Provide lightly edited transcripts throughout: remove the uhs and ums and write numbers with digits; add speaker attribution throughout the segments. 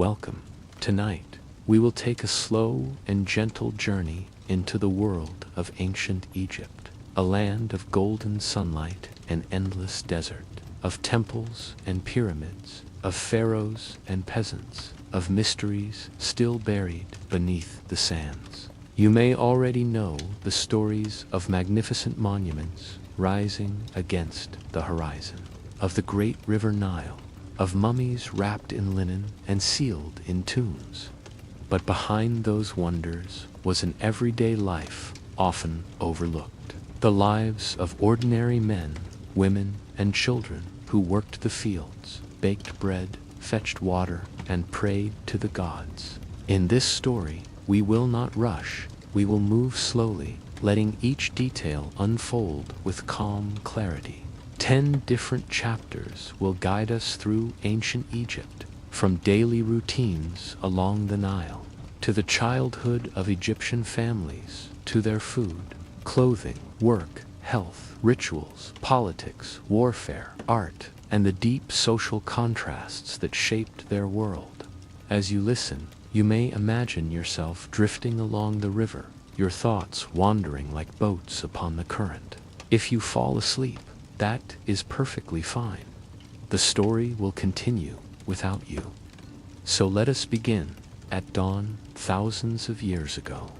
Speaker 1: welcome. Tonight, we will take a slow and gentle journey into the world of ancient Egypt, a land of golden sunlight and endless desert, of temples and pyramids, of pharaohs and peasants, of mysteries still buried beneath the sands. You may already know the stories of magnificent monuments rising against the horizon, of the great river Nile, of mummies wrapped in linen and sealed in tombs. But behind those wonders was an everyday life often overlooked. The lives of ordinary men, women, and children who worked the fields, baked bread, fetched water, and prayed to the gods. In this story, we will not rush, we will move slowly, letting each detail unfold with calm clarity. 10 different chapters will guide us through ancient Egypt, from daily routines along the Nile, to the childhood of Egyptian families, to their food, clothing, work, health, rituals, politics, warfare, art, and the deep social contrasts that shaped their world. As you listen, you may imagine yourself drifting along the river, your thoughts wandering like boats upon the current. If you fall asleep, that is perfectly fine. The story will continue without you. So let us begin at dawn thousands of years ago.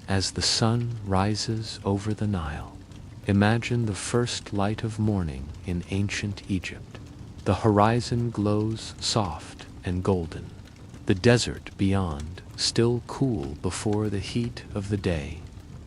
Speaker 1: As the sun rises over the Nile, imagine the first light of morning in ancient Egypt. The horizon glows soft and golden. The desert beyond still cool before the heat of the day.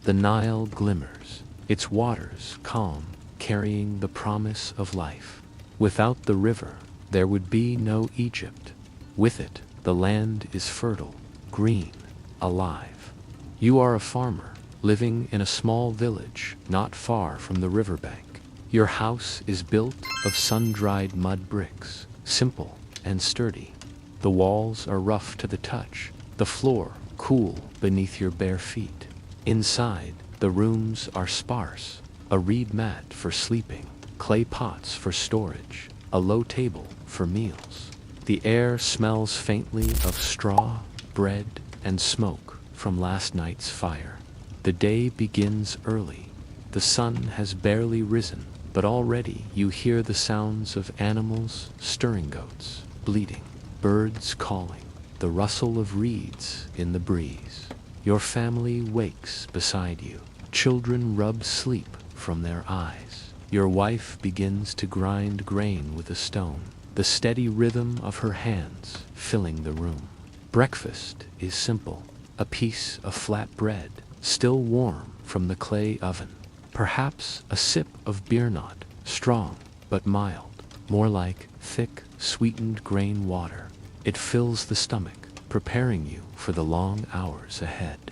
Speaker 1: The Nile glimmers, its waters calm, carrying the promise of life. Without the river, there would be no Egypt. With it, the land is fertile, green, alive. You are a farmer, living in a small village not far from the riverbank. Your house is built of sun-dried mud bricks, simple and sturdy. The walls are rough to the touch, the floor cool beneath your bare feet. Inside, the rooms are sparse, a reed mat for sleeping, clay pots for storage, a low table for meals. The air smells faintly of straw, bread, and smoke from last night's fire. The day begins early. The sun has barely risen, but already you hear the sounds of animals stirring, goats bleating, birds calling, the rustle of reeds in the breeze. Your family wakes beside you. Children rub sleep from their eyes. Your wife begins to grind grain with a stone, the steady rhythm of her hands filling the room. Breakfast is simple, a piece of flat bread, still warm from the clay oven. Perhaps a sip of beer, not strong but mild, more like thick, sweetened grain water. It fills the stomach, preparing you for the long hours ahead.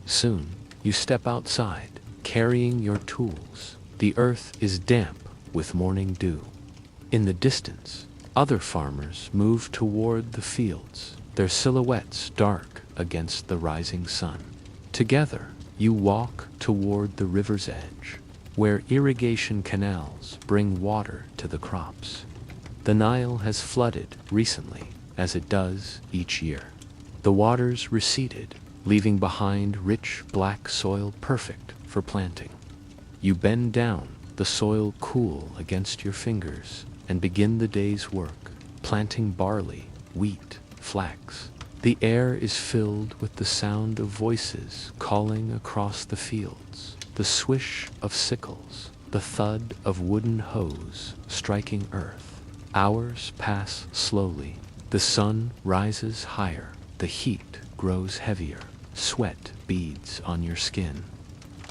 Speaker 1: Soon, you step outside, carrying your tools. The earth is damp with morning dew. In the distance, other farmers move toward the fields, their silhouettes dark against the rising sun. Together, you walk toward the river's edge, where irrigation canals bring water to the crops. The Nile has flooded recently, as it does each year. The waters receded, leaving behind rich black soil perfect for planting. You bend down, the soil cool against your fingers, and begin the day's work, planting barley, wheat, flax. The air is filled with the sound of voices calling across the fields, the swish of sickles, the thud of wooden hoes striking earth. Hours pass slowly. The sun rises higher. The heat grows heavier. Sweat beads on your skin.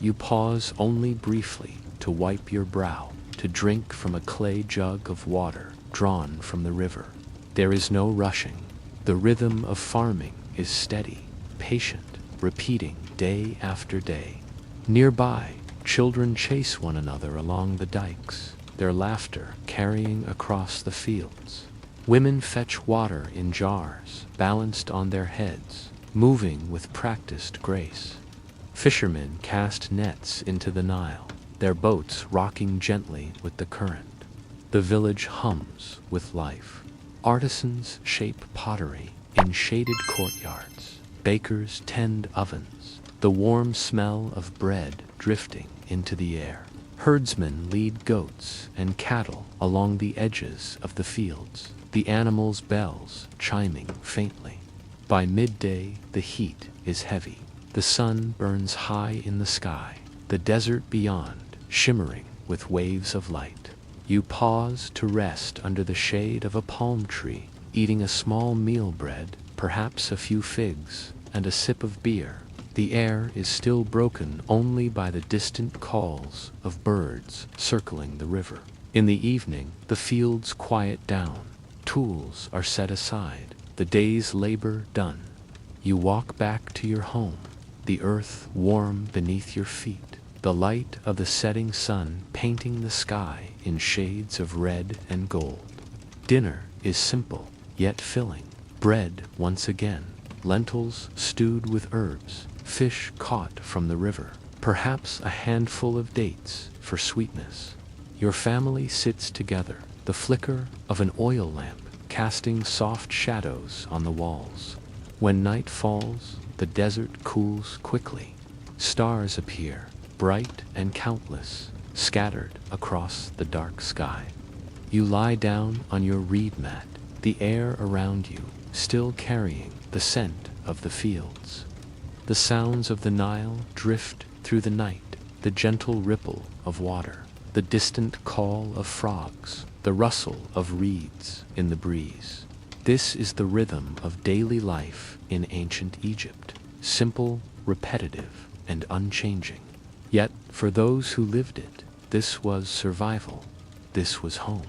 Speaker 1: You pause only briefly to wipe your brow, to drink from a clay jug of water drawn from the river. There is no rushing. The rhythm of farming is steady, patient, repeating day after day. Nearby, children chase one another along the dikes, their laughter carrying across the fields. Women fetch water in jars, balanced on their heads, moving with practiced grace. Fishermen cast nets into the Nile, their boats rocking gently with the current. The village hums with life. Artisans shape pottery, In shaded courtyards, bakers tend ovens, the warm smell of bread drifting into the air. Herdsmen lead goats and cattle along the edges of the fields, the animals' bells chiming faintly. By midday, the heat is heavy. The sun burns high in the sky, the desert beyond shimmering with waves of light. You pause to rest under the shade of a palm tree, eating a small meal bread, perhaps a few figs, and a sip of beer. The air is still broken only by the distant calls of birds circling the river. In the evening, the fields quiet down. Tools are set aside, the day's labor done. You walk back to your home, the earth warm beneath your feet, the light of the setting sun painting the sky in shades of red and gold. Dinner is simple, yet filling. Bread once again, lentils stewed with herbs, fish caught from the river, perhaps a handful of dates for sweetness. Your family sits together, the flicker of an oil lamp casting soft shadows on the walls. When night falls, the desert cools quickly. Stars appear, bright and countless, scattered across the dark sky. You lie down on your reed mat, the air around you still carrying the scent of the fields. The sounds of the Nile drift through the night, the gentle ripple of water, the distant call of frogs, the rustle of reeds in the breeze. This is the rhythm of daily life in ancient Egypt, simple, repetitive, and unchanging. Yet, for those who lived it, this was survival. This was home.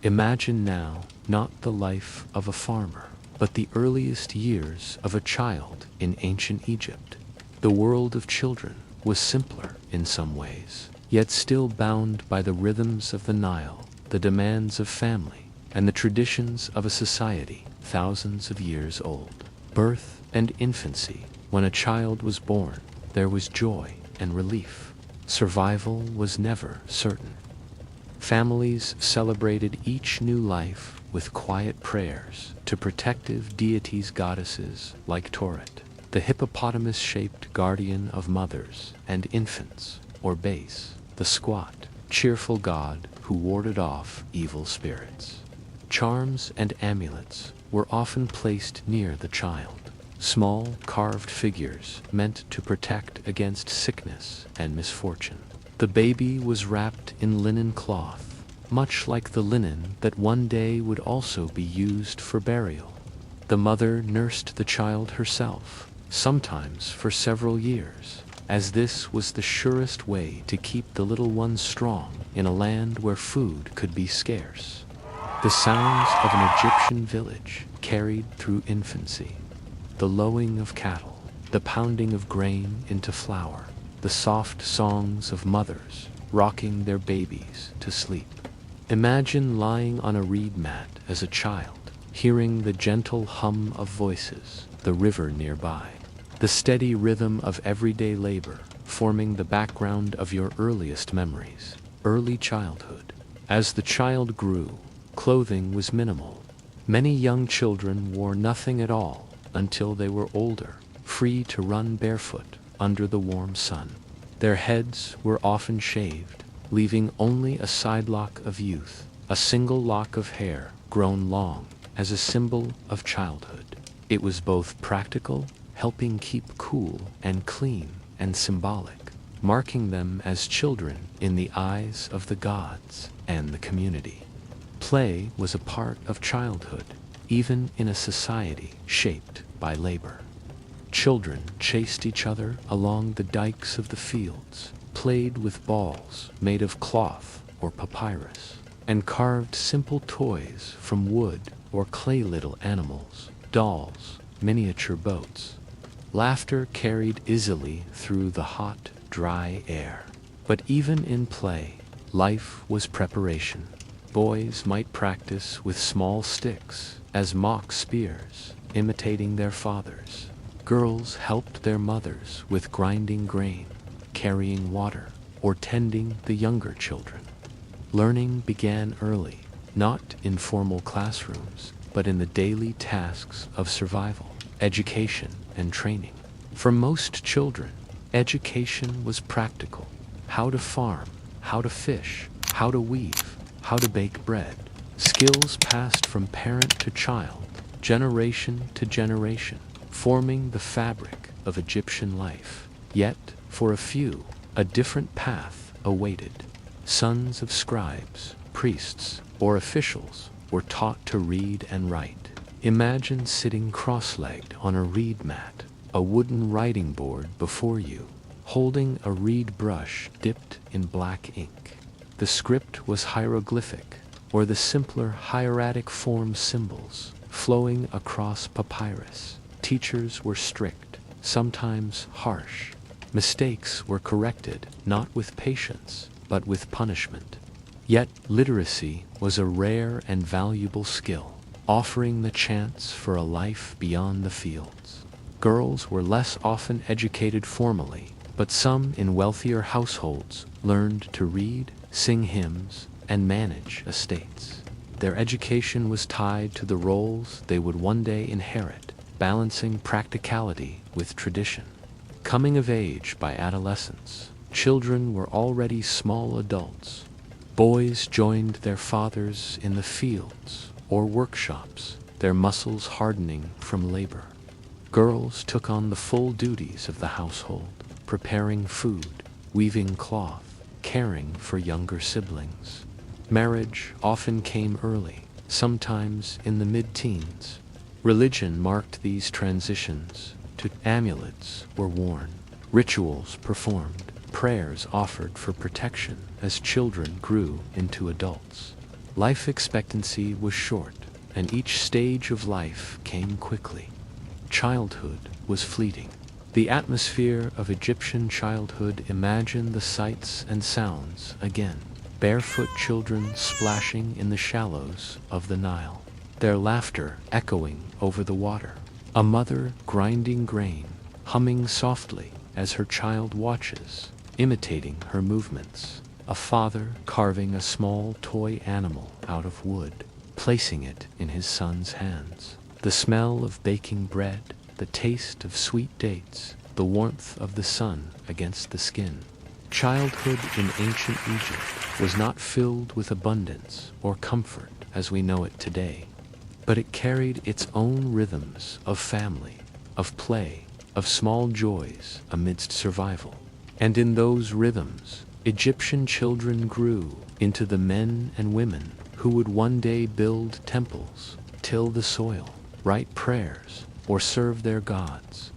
Speaker 1: Imagine now not the life of a farmer, but the earliest years of a child in ancient Egypt. The world of children was simpler in some ways, yet still bound by the rhythms of the Nile, the demands of family, and the traditions of a society thousands of years old. Birth and infancy. When a child was born, there was joy and relief. Survival was never certain. Families celebrated each new life with quiet prayers to protective deities, goddesses like Toret, the hippopotamus-shaped guardian of mothers and infants, or Base, the squat, cheerful god who warded off evil spirits. Charms and amulets were often placed near the child, small carved figures meant to protect against sickness and misfortune. The baby was wrapped in linen cloth, much like the linen that one day would also be used for burial. The mother nursed the child herself, sometimes for several years, as this was the surest way to keep the little one strong in a land where food could be scarce. The sounds of an Egyptian village carried through infancy. The lowing of cattle, the pounding of grain into flour, the soft songs of mothers rocking their babies to sleep. Imagine lying on a reed mat as a child, hearing the gentle hum of voices, the river nearby, the steady rhythm of everyday labor forming the background of your earliest memories, early childhood. As the child grew, clothing was minimal. Many young children wore nothing at all until they were older, free to run barefoot under the warm sun. Their heads were often shaved, leaving only a side lock of youth, a single lock of hair grown long as a symbol of childhood. It was both practical, helping keep cool, and clean and symbolic, marking them as children in the eyes of the gods and the community. Play was a part of childhood, even in a society shaped by labor. Children chased each other along the dikes of the fields, played with balls made of cloth or papyrus, and carved simple toys from wood or clay, little animals, dolls, miniature boats. Laughter carried easily through the hot, dry air. But even in play, life was preparation. Boys might practice with small sticks as mock spears, imitating their fathers. Girls helped their mothers with grinding grain, carrying water, or tending the younger children. Learning began early, not in formal classrooms, but in the daily tasks of survival, education, and training. For most children, education was practical: how to farm, how to fish, how to weave, how to bake bread. Skills passed from parent to child, generation to generation, forming the fabric of Egyptian life. Yet, for a few, a different path awaited. Sons of scribes, priests, or officials were taught to read and write. Imagine sitting cross-legged on a reed mat, a wooden writing board before you, holding a reed brush dipped in black ink. The script was hieroglyphic, or the simpler hieratic form symbols flowing across papyrus. Teachers were strict, sometimes harsh. Mistakes were corrected not with patience, but with punishment. Yet literacy was a rare and valuable skill, offering the chance for a life beyond the fields. Girls were less often educated formally, but some in wealthier households learned to read, sing hymns, and manage estates. Their education was tied to the roles they would one day inherit, balancing practicality with tradition. Coming of age by adolescence, children were already small adults. Boys joined their fathers in the fields or workshops, their muscles hardening from labor. Girls took on the full duties of the household, preparing food, weaving cloth, caring for younger siblings. Marriage often came early, sometimes in the mid-teens. Religion marked these transitions. Amulets were worn, rituals performed, prayers offered for protection as children grew into adults. Life expectancy was short, and each stage of life came quickly. Childhood was fleeting. The atmosphere of Egyptian childhood, imagine the sights and sounds again. Barefoot children splashing in the shallows of the Nile, their laughter echoing over the water. A mother grinding grain, humming softly as her child watches, imitating her movements. A father carving a small toy animal out of wood, placing it in his son's hands. The smell of baking bread, the taste of sweet dates, the warmth of the sun against the skin. Childhood in ancient Egypt was not filled with abundance or comfort as we know it today, but it carried its own rhythms of family, of play, of small joys amidst survival. And in those rhythms, Egyptian children grew into the men and women who would one day build temples, till the soil, write prayers, or serve their gods.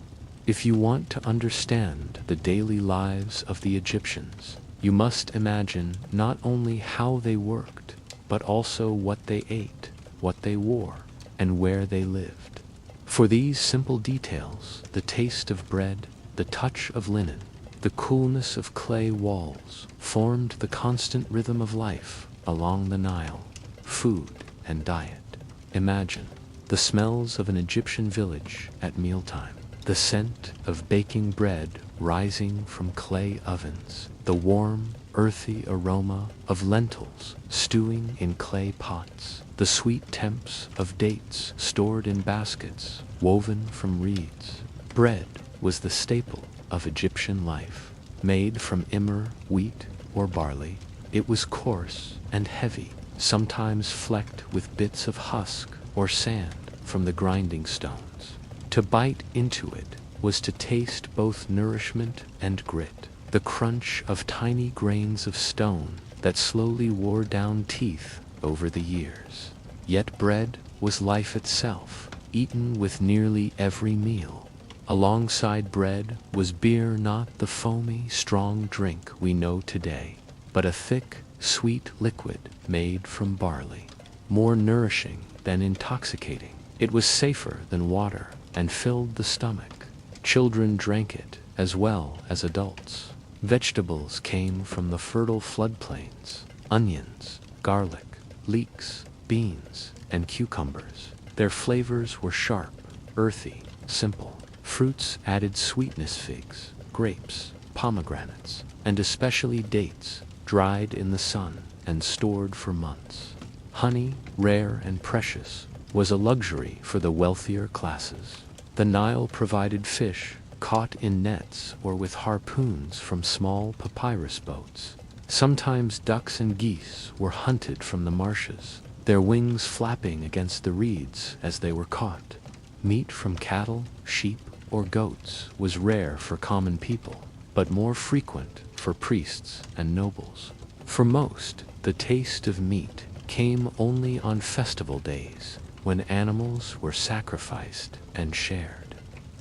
Speaker 1: If you want to understand the daily lives of the Egyptians, you must imagine not only how they worked, but also what they ate, what they wore, and where they lived. For these simple details, the taste of bread, the touch of linen, the coolness of clay walls, formed the constant rhythm of life along the Nile. Food and diet. Imagine the smells of an Egyptian village at mealtime, the scent of baking bread rising from clay ovens, the warm, earthy aroma of lentils stewing in clay pots, the sweet temps of dates stored in baskets woven from reeds. Bread was the staple of Egyptian life. Made from emmer, wheat, or barley, it was coarse and heavy, sometimes flecked with bits of husk or sand from the grinding stones. To bite into it was to taste both nourishment and grit, the crunch of tiny grains of stone that slowly wore down teeth over the years. Yet bread was life itself, eaten with nearly every meal. Alongside bread was beer, not the foamy, strong drink we know today, but a thick, sweet liquid made from barley, more nourishing than intoxicating. It was safer than water and filled the stomach. Children drank it as well as adults. Vegetables came from the fertile floodplains: onions, garlic, leeks, beans, and cucumbers. Their flavors were sharp, earthy, simple. Fruits added sweetness: figs, grapes, pomegranates, and especially dates, dried in the sun and stored for months. Honey, rare and precious, was a luxury for the wealthier classes. The Nile provided fish, caught in nets or with harpoons from small papyrus boats. Sometimes ducks and geese were hunted from the marshes, their wings flapping against the reeds as they were caught. Meat from cattle, sheep, or goats was rare for common people, but more frequent for priests and nobles. For most, the taste of meat came only on festival days, when animals were sacrificed and shared.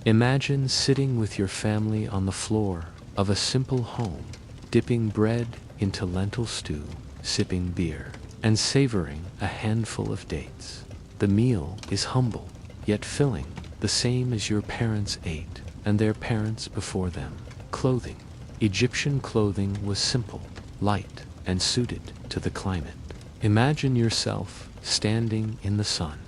Speaker 1: Imagine sitting with your family on the floor of a simple home, dipping bread into lentil stew, sipping beer, and savoring a handful of dates. The meal is humble, yet filling, the same as your parents ate and their parents before them. Clothing. Egyptian clothing was simple, light, and suited to the climate. Imagine yourself standing in the sun,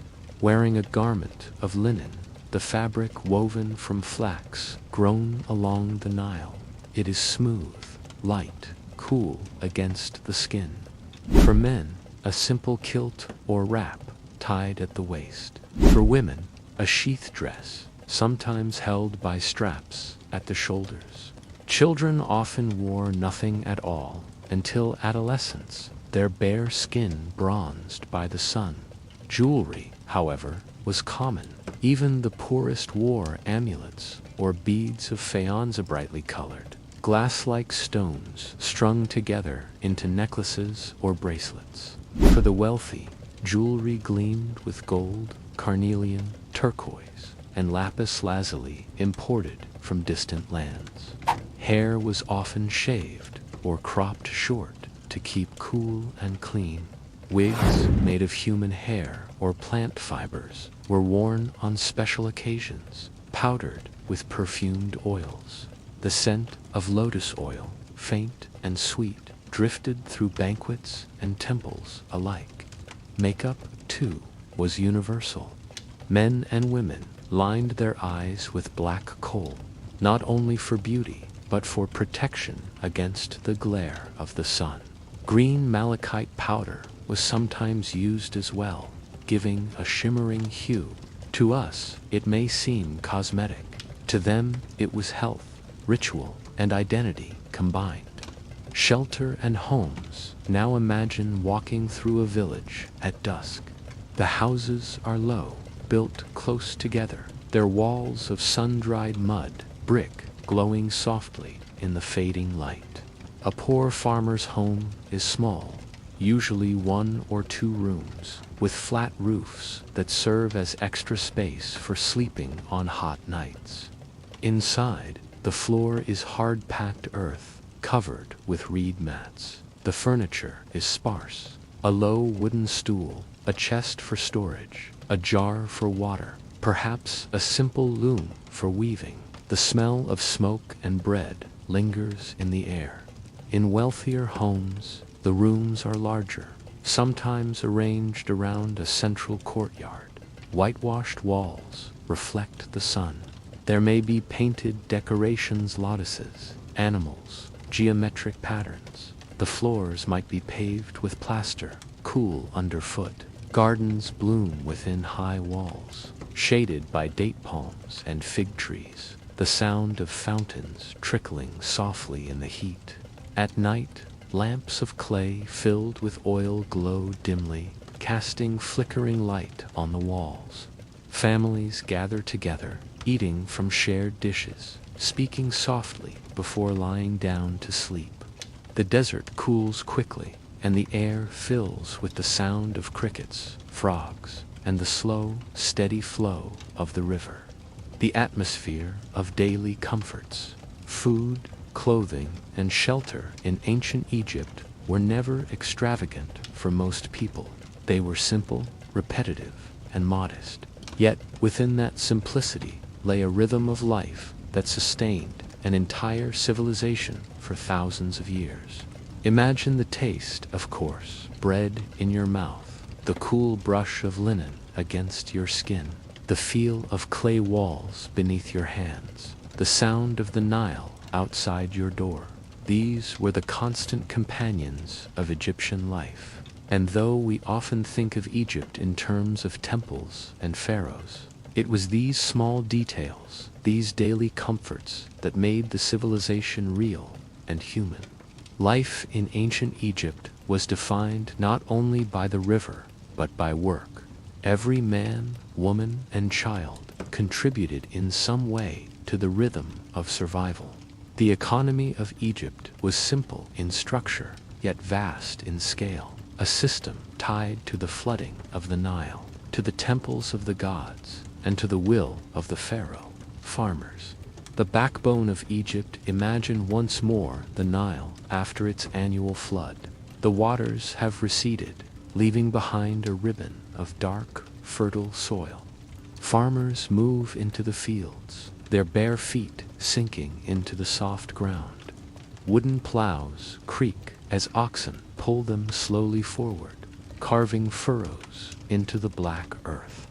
Speaker 1: wearing a garment of linen, the fabric woven from flax grown along the Nile. It is smooth, light, cool against the skin. For men, a simple kilt or wrap tied at the waist. For women, a sheath dress, sometimes held by straps at the shoulders. Children often wore nothing at all until adolescence, their bare skin bronzed by the sun. Jewelry, however, was common. Even the poorest wore amulets or beads of faience brightly colored, glass-like stones strung together into necklaces or bracelets. For the wealthy, jewelry gleamed with gold, carnelian, turquoise, and lapis lazuli imported from distant lands. Hair was often shaved or cropped short to keep cool and clean. Wigs made of human hair or plant fibers were worn on special occasions, powdered with perfumed oils. The scent of lotus oil, faint and sweet, drifted through banquets and temples alike. Makeup, too, was universal. Men and women lined their eyes with black coal, not only for beauty, but for protection against the glare of the sun. Green malachite powder was sometimes used as well, giving a shimmering hue. To us, it may seem cosmetic. To them, it was health, ritual, and identity combined. Shelter and homes. Now imagine walking through a village at dusk. The houses are low, built close together, their walls of sun-dried mud, brick glowing softly in the fading light. A poor farmer's home is small, usually 1 or 2 rooms, with flat roofs that serve as extra space for sleeping on hot nights. Inside, the floor is hard-packed earth, covered with reed mats. The furniture is sparse. A low wooden stool, a chest for storage, a jar for water, perhaps a simple loom for weaving. The smell of smoke and bread lingers in the air. In wealthier homes, the rooms are larger, sometimes arranged around a central courtyard. Whitewashed walls reflect the sun. There may be painted decorations, lattices, animals, geometric patterns. The floors might be paved with plaster, cool underfoot. Gardens bloom within high walls, shaded by date palms and fig trees. The sound of fountains trickling softly in the heat. At night, lamps of clay filled with oil glow dimly, casting flickering light on the walls. Families gather together, eating from shared dishes, speaking softly before lying down to sleep. The desert cools quickly, and the air fills with the sound of crickets, frogs, and the slow, steady flow of the river. The atmosphere of daily comforts, food, clothing, and shelter in ancient Egypt were never extravagant for most people. They were simple, repetitive, and modest. Yet within that simplicity lay a rhythm of life that sustained an entire civilization for thousands of years. Imagine the taste, of course, bread in your mouth, the cool brush of linen against your skin, the feel of clay walls beneath your hands, the sound of the Nile outside your door. These were the constant companions of Egyptian life. And though we often think of Egypt in terms of temples and pharaohs, it was these small details, these daily comforts, that made the civilization real and human. Life in ancient Egypt was defined not only by the river, but by work. Every man, woman, and child contributed in some way to the rhythm of survival. The economy of Egypt was simple in structure, yet vast in scale, a system tied to the flooding of the Nile, to the temples of the gods, and to the will of the pharaoh. Farmers. The backbone of Egypt. Imagine once more the Nile after its annual flood. The waters have receded, leaving behind a ribbon of dark, fertile soil. Farmers move into the fields, their bare feet sinking into the soft ground. Wooden plows creak as oxen pull them slowly forward, carving furrows into the black earth.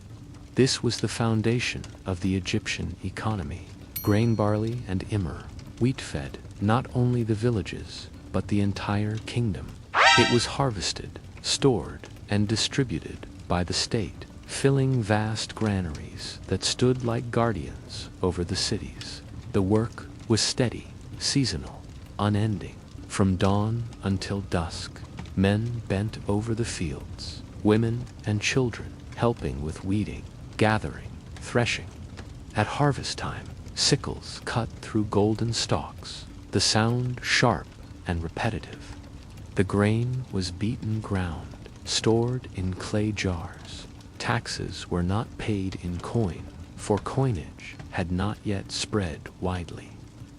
Speaker 1: This was the foundation of the Egyptian economy. Grain, barley, and immer, wheat fed not only the villages, but the entire kingdom. It was harvested, stored, and distributed by the state, filling vast granaries that stood like guardians over the cities. The work was steady, seasonal, unending. From dawn until dusk, men bent over the fields, women and children helping with weeding, gathering, threshing. At harvest time, sickles cut through golden stalks, the sound sharp and repetitive. The grain was beaten ground, stored in clay jars. Taxes were not paid in coin, for coinage had not yet spread widely.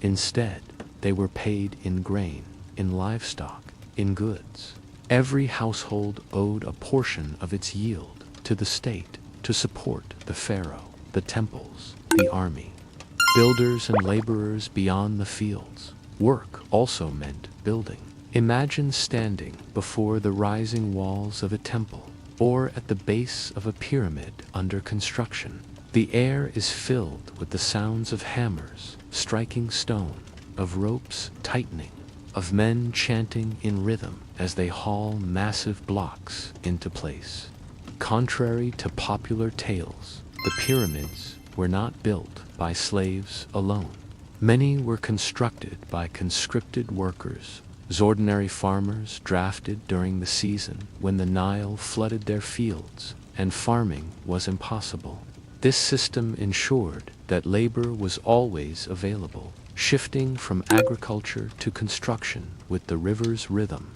Speaker 1: Instead, they were paid in grain, in livestock, in goods. Every household owed a portion of its yield to the state to support the pharaoh, the temples, the army. Builders and laborers beyond the fields. Work also meant building. Imagine standing before the rising walls of a temple, or at the base of a pyramid under construction. The air is filled with the sounds of hammers striking stone, of ropes tightening, of men chanting in rhythm as they haul massive blocks into place. Contrary to popular tales, the pyramids were not built by slaves alone. Many were constructed by conscripted workers, ordinary farmers drafted during the season when the Nile flooded their fields and farming was impossible. This system ensured that labor was always available, shifting from agriculture to construction with the river's rhythm.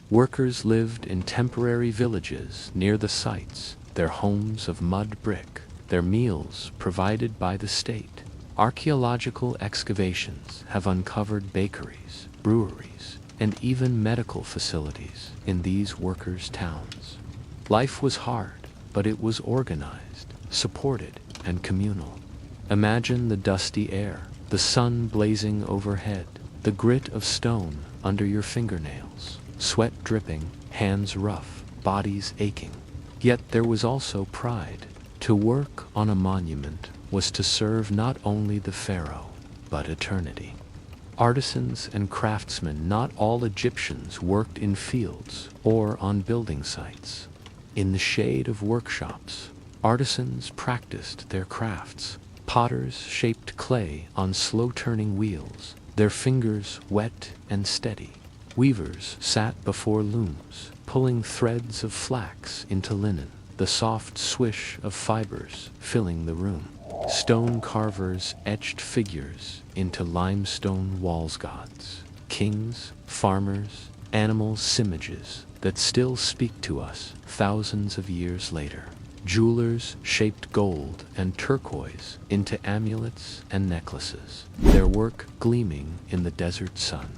Speaker 1: Workers lived in temporary villages near the sites, their homes of mud brick, their meals provided by the state. Archaeological excavations have uncovered bakeries, breweries, and even medical facilities in these workers' towns. Life was hard, but it was organized, supported, and communal. Imagine the dusty air, the sun blazing overhead, the grit of stone under your fingernails, sweat dripping, hands rough, bodies aching. Yet there was also pride. To work on a monument was to serve not only the pharaoh, but eternity. Artisans and craftsmen. Not all Egyptians worked in fields or on building sites. In the shade of workshops, artisans practiced their crafts. Potters shaped clay on slow-turning wheels, their fingers wet and steady. Weavers sat before looms, pulling threads of flax into linen, the soft swish of fibers filling the room. Stone carvers etched figures into limestone walls gods, kings, farmers, animals, images that still speak to us thousands of years later. Jewelers shaped gold and turquoise into amulets and necklaces, their work gleaming in the desert sun.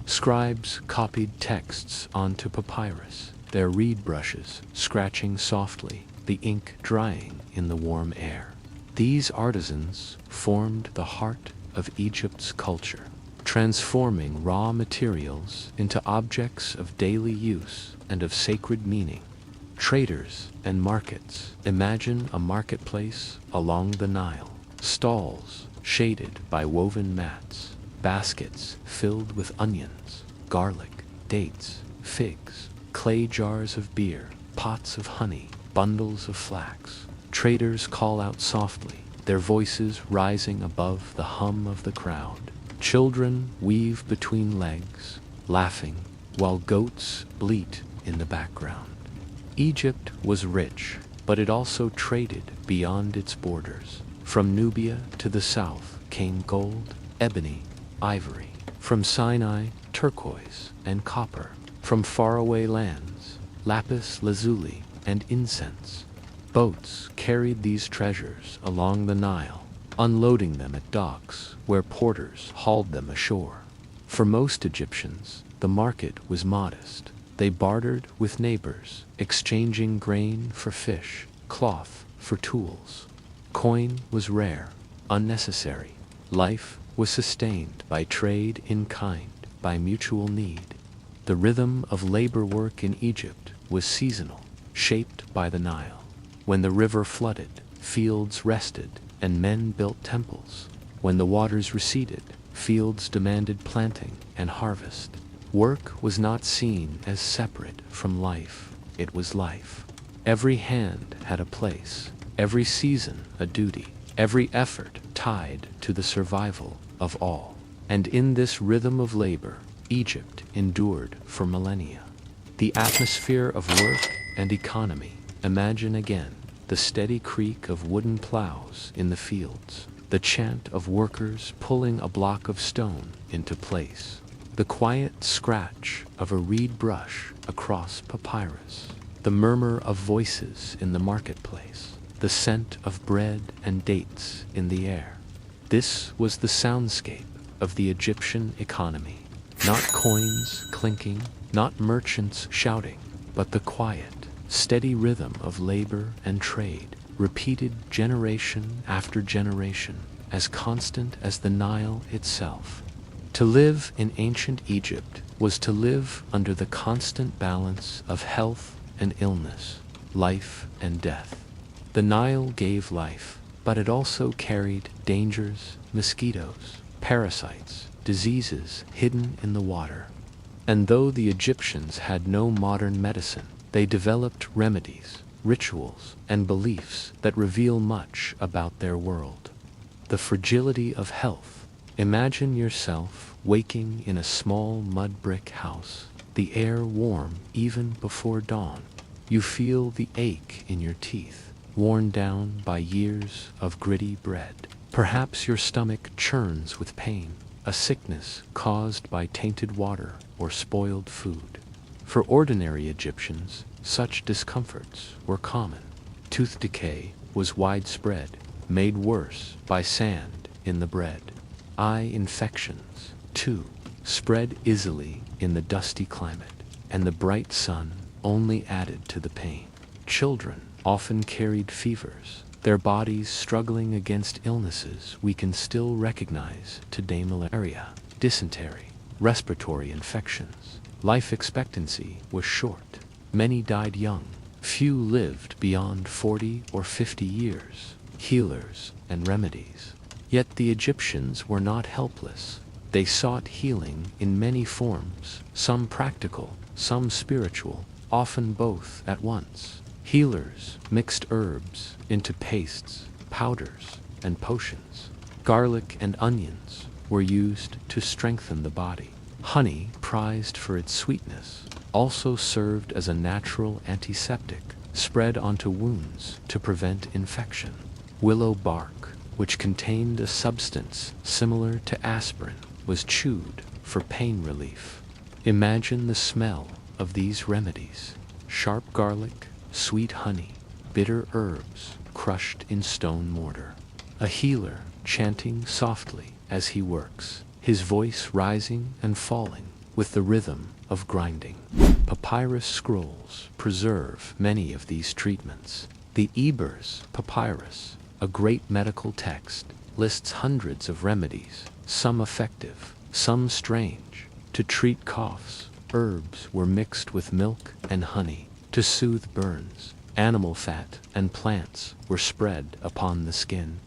Speaker 1: Scribes copied texts onto papyrus, their reed brushes scratching softly, the ink drying in the warm air. These artisans formed the heart of Egypt's culture, transforming raw materials into objects of daily use and of sacred meaning. Traders and markets. Imagine a marketplace along the Nile, stalls shaded by woven mats, baskets filled with onions, garlic, dates, figs, clay jars of beer, pots of honey, bundles of flax. Traders call out softly, their voices rising above the hum of the crowd. Children weave between legs, laughing, while goats bleat in the background. Egypt was rich, but it also traded beyond its borders. From Nubia to the south came gold, ebony, ivory. From Sinai, turquoise and copper. From faraway lands, lapis lazuli and incense. Boats carried these treasures along the Nile, unloading them at docks where porters hauled them ashore. For most Egyptians, the market was modest. They bartered with neighbors, exchanging grain for fish, cloth for tools. Coin was rare, unnecessary. Life was sustained by trade in kind, by mutual need. The rhythm of labor work in Egypt was seasonal, shaped by the Nile. When the river flooded, fields rested, and men built temples. When the waters receded, fields demanded planting and harvest. Work was not seen as separate from life. It was life. Every hand had a place, every season a duty, every effort tied to the survival of all. And in this rhythm of labor, Egypt endured for millennia. The atmosphere of work and economy. Imagine again the steady creak of wooden plows in the fields, the chant of workers pulling a block of stone into place, the quiet scratch of a reed brush across papyrus, the murmur of voices in the marketplace, the scent of bread and dates in the air. This was the soundscape of the Egyptian economy. Not coins clinking, not merchants shouting, but the quiet, steady rhythm of labor and trade, repeated generation after generation, as constant as the Nile itself. To live in ancient Egypt was to live under the constant balance of health and illness, life and death. The Nile gave life, but it also carried dangers, mosquitoes, parasites, diseases hidden in the water. And though the Egyptians had no modern medicine, they developed remedies, rituals, and beliefs that reveal much about their world. The fragility of health. Imagine yourself waking in a small mud brick house, the air warm even before dawn. You feel the ache in your teeth, worn down by years of gritty bread. Perhaps your stomach churns with pain, a sickness caused by tainted water or spoiled food. For ordinary Egyptians, such discomforts were common. Tooth decay was widespread, made worse by sand in the bread. Eye infections, too, spread easily in the dusty climate, and the bright sun only added to the pain. Children often carried fevers, their bodies struggling against illnesses we can still recognize today: malaria, dysentery, respiratory infections. Life expectancy was short. Many died young. Few lived beyond 40 or 50 years. Healers and remedies. Yet the Egyptians were not helpless. They sought healing in many forms, some practical, some spiritual, often both at once. Healers mixed herbs into pastes, powders, and potions. Garlic and onions were used to strengthen the body. Honey, prized for its sweetness, also served as a natural antiseptic, spread onto wounds to prevent infection. Willow bark, which contained a substance similar to aspirin, was chewed for pain relief. Imagine the smell of these remedies: sharp garlic, sweet honey, bitter herbs crushed in stone mortar. A healer chanting softly as he works, his voice rising and falling with the rhythm of grinding. Papyrus scrolls preserve many of these treatments. The Ebers Papyrus, a great medical text, lists hundreds of remedies, some effective, some strange. To treat coughs, herbs were mixed with milk and honey. To soothe burns, animal fat and plants were spread upon the skin.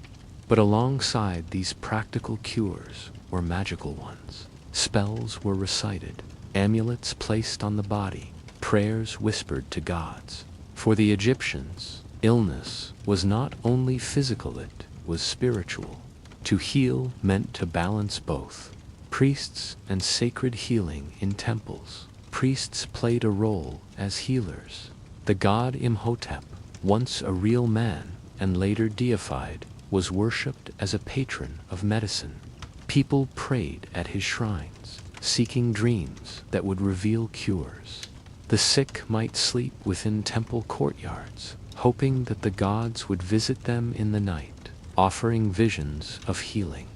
Speaker 1: But alongside these practical cures were magical ones. Spells were recited, amulets placed on the body, prayers whispered to gods. For the Egyptians, illness was not only physical, it was spiritual. To heal meant to balance both. Priests and sacred healing in temples. Priests played a role as healers. The god Imhotep, once a real man and later deified, was worshipped as a patron of medicine. People prayed at his shrines, seeking dreams that would reveal cures. The sick might sleep within temple courtyards, hoping that the gods would visit them in the night, offering visions of healing.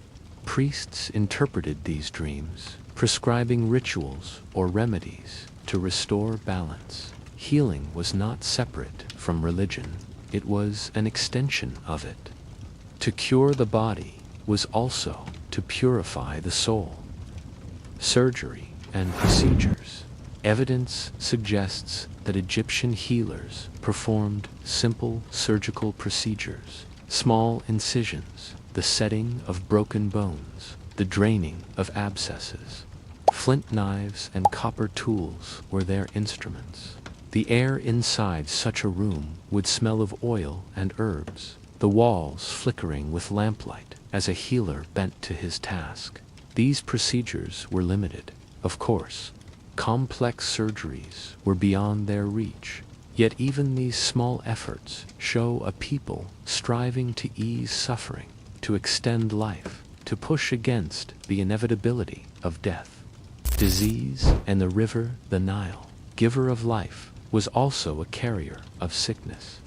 Speaker 1: Priests interpreted these dreams, prescribing rituals or remedies to restore balance. Healing was not separate from religion, it was an extension of it. To cure the body was also to purify the soul. Surgery and procedures. Evidence suggests that Egyptian healers performed simple surgical procedures, small incisions, the setting of broken bones, the draining of abscesses. Flint knives and copper tools were their instruments. The air inside such a room would smell of oil and herbs, the walls flickering with lamplight as a healer bent to his task. These procedures were limited, of course. Complex surgeries were beyond their reach, yet even these small efforts show a people striving to ease suffering, to extend life, to push against the inevitability of death. Disease and the river, the Nile, giver of life, was also a carrier of sickness.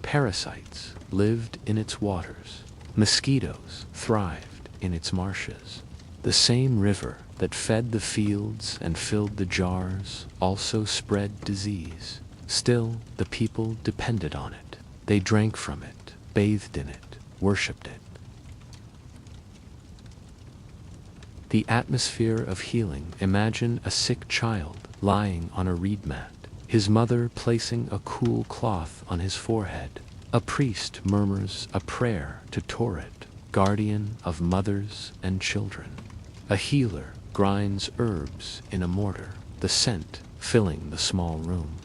Speaker 1: Parasites lived in its waters. Mosquitoes thrived in its marshes. The same river that fed the fields and filled the jars also spread disease. Still, the people depended on it. They drank from it, bathed in it, worshipped it. The atmosphere of healing. Imagine a sick child lying on a reed mat, his mother placing a cool cloth on his forehead. A priest murmurs a prayer to Toret, guardian of mothers and children. A healer grinds herbs in a mortar, the scent filling the small room.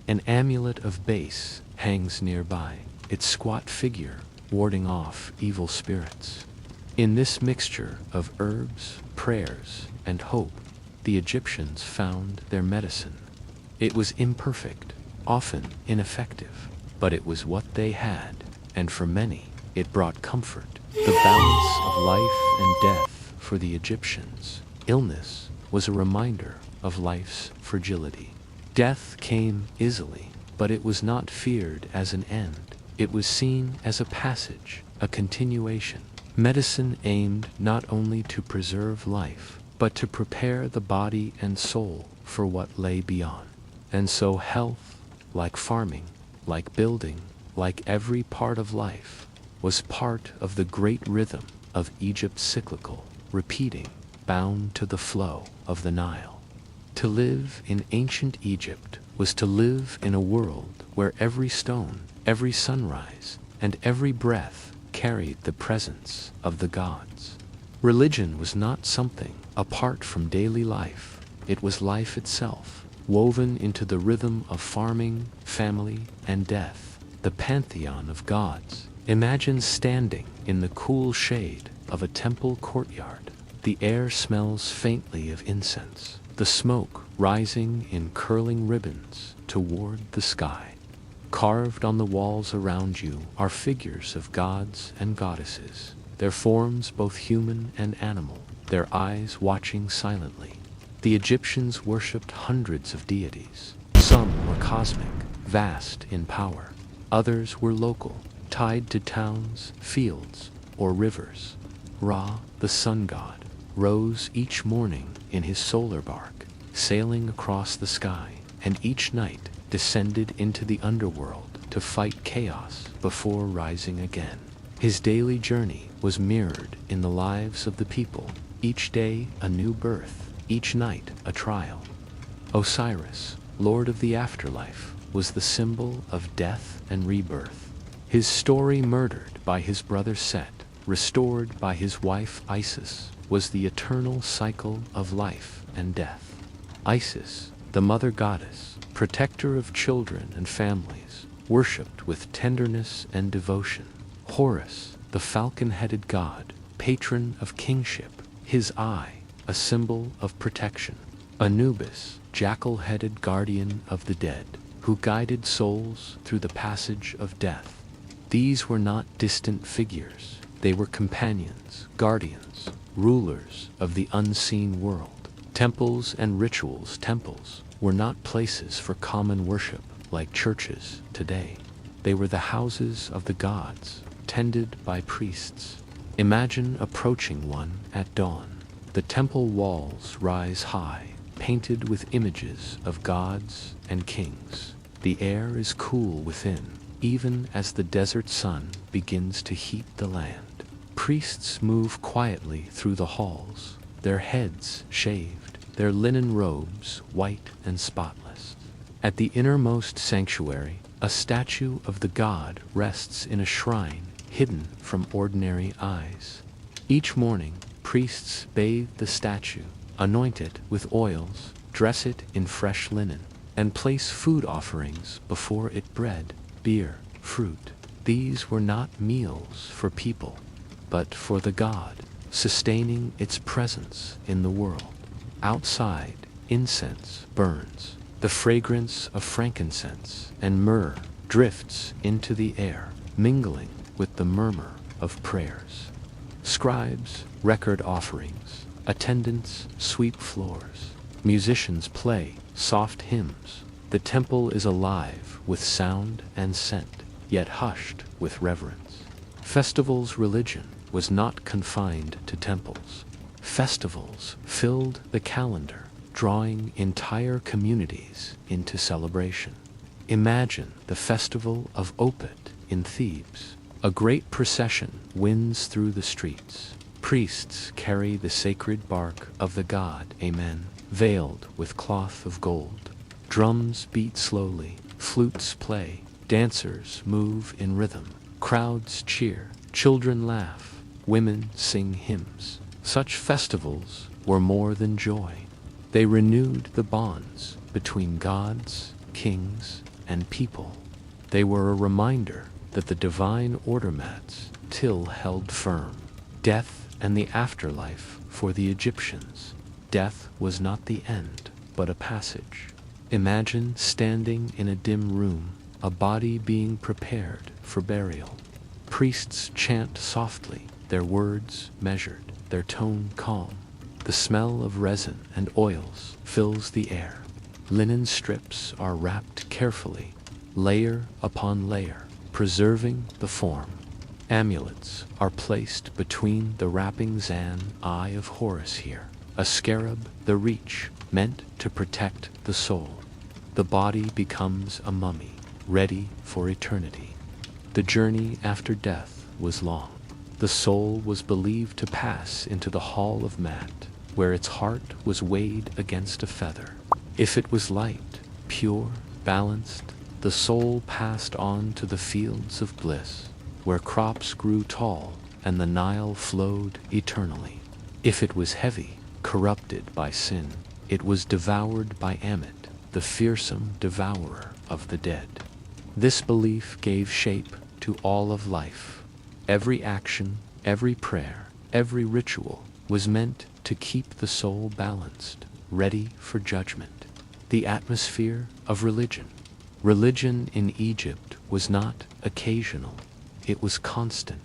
Speaker 1: An amulet of base hangs nearby, its squat figure warding off evil spirits. In this mixture of herbs, prayers, and hope, the Egyptians found their medicine. It was imperfect, often ineffective, but it was what they had, and for many, it brought comfort. The balance of life and death for the Egyptians. Illness was a reminder of life's fragility. Death came easily, but it was not feared as an end. It was seen as a passage, a continuation. Medicine aimed not only to preserve life, but to prepare the body and soul for what lay beyond. And so health, like farming, like building, like every part of life, was part of the great rhythm of Egypt's cyclical, repeating, bound to the flow of the Nile. To live in ancient Egypt was to live in a world where every stone, every sunrise, and every breath carried the presence of the gods. Religion was not something apart from daily life. It was life itself, woven into the rhythm of farming, family, and death. The pantheon of gods. Imagine standing in the cool shade of a temple courtyard. The air smells faintly of incense, the smoke rising in curling ribbons toward the sky. Carved on the walls around you are figures of gods and goddesses, their forms both human and animal, their eyes watching silently. The Egyptians worshipped hundreds of deities. Some were cosmic, vast in power. Others were local, tied to towns, fields, or rivers. Ra, the sun god, rose each morning in his solar bark, sailing across the sky, and each night descended into the underworld to fight chaos before rising again. His daily journey was mirrored in the lives of the people, each day a new birth, each night a trial. Osiris, lord of the afterlife, was the symbol of death and rebirth. His story, murdered by his brother Set, restored by his wife Isis, was the eternal cycle of life and death. Isis, the mother goddess, protector of children and families, worshipped with tenderness and devotion. Horus, the falcon-headed god, patron of kingship, his eye, a symbol of protection. Anubis, jackal-headed guardian of the dead, who guided souls through the passage of death. These were not distant figures. They were companions, guardians, rulers of the unseen world. Temples and rituals. Temples were not places for common worship like churches today. They were the houses of the gods, tended by priests. Imagine approaching one at dawn. The temple walls rise high, painted with images of gods and kings. The air is cool within, even as the desert sun begins to heat the land. Priests move quietly through the halls, their heads shaved, their linen robes white and spotless. At the innermost sanctuary, a statue of the god rests in a shrine hidden from ordinary eyes. Each morning, priests bathe the statue, anoint it with oils, dress it in fresh linen, and place food offerings before it: bread, beer, fruit. These were not meals for people, but for the god, sustaining its presence in the world. Outside, incense burns. The fragrance of frankincense and myrrh drifts into the air, mingling with the murmur of prayers. Scribes record offerings, attendants sweep floors, musicians play soft hymns. The temple is alive with sound and scent, yet hushed with reverence. Festivals. Religion was not confined to temples. Festivals filled the calendar, drawing entire communities into celebration. Imagine the festival of Opet in Thebes. A great procession winds through the streets. Priests carry the sacred bark of the god Amen, veiled with cloth of gold. Drums beat slowly, flutes play, dancers move in rhythm, crowds cheer, children laugh, women sing hymns. Such festivals were more than joy. They renewed the bonds between gods, kings, and people. They were a reminder that the divine order mats still held firm. Death and the afterlife for the Egyptians. Death was not the end, but a passage. Imagine standing in a dim room, a body being prepared for burial. Priests chant softly, their words measured, their tone calm. The smell of resin and oils fills the air. Linen strips are wrapped carefully, layer upon layer, preserving the form. Amulets are placed between the wrappings. An eye of Horus here, a scarab, the reach, meant to protect the soul. The body becomes a mummy, ready for eternity. The journey after death was long. The soul was believed to pass into the hall of Mat, where its heart was weighed against a feather. If it was light, pure, balanced, the soul passed on to the fields of bliss, where crops grew tall and the Nile flowed eternally. If it was heavy, corrupted by sin, it was devoured by Ammit, the fearsome devourer of the dead. This belief gave shape to all of life. Every action, every prayer, every ritual was meant to keep the soul balanced, ready for judgment. The atmosphere of religion. Religion in Egypt was not occasional, it was constant.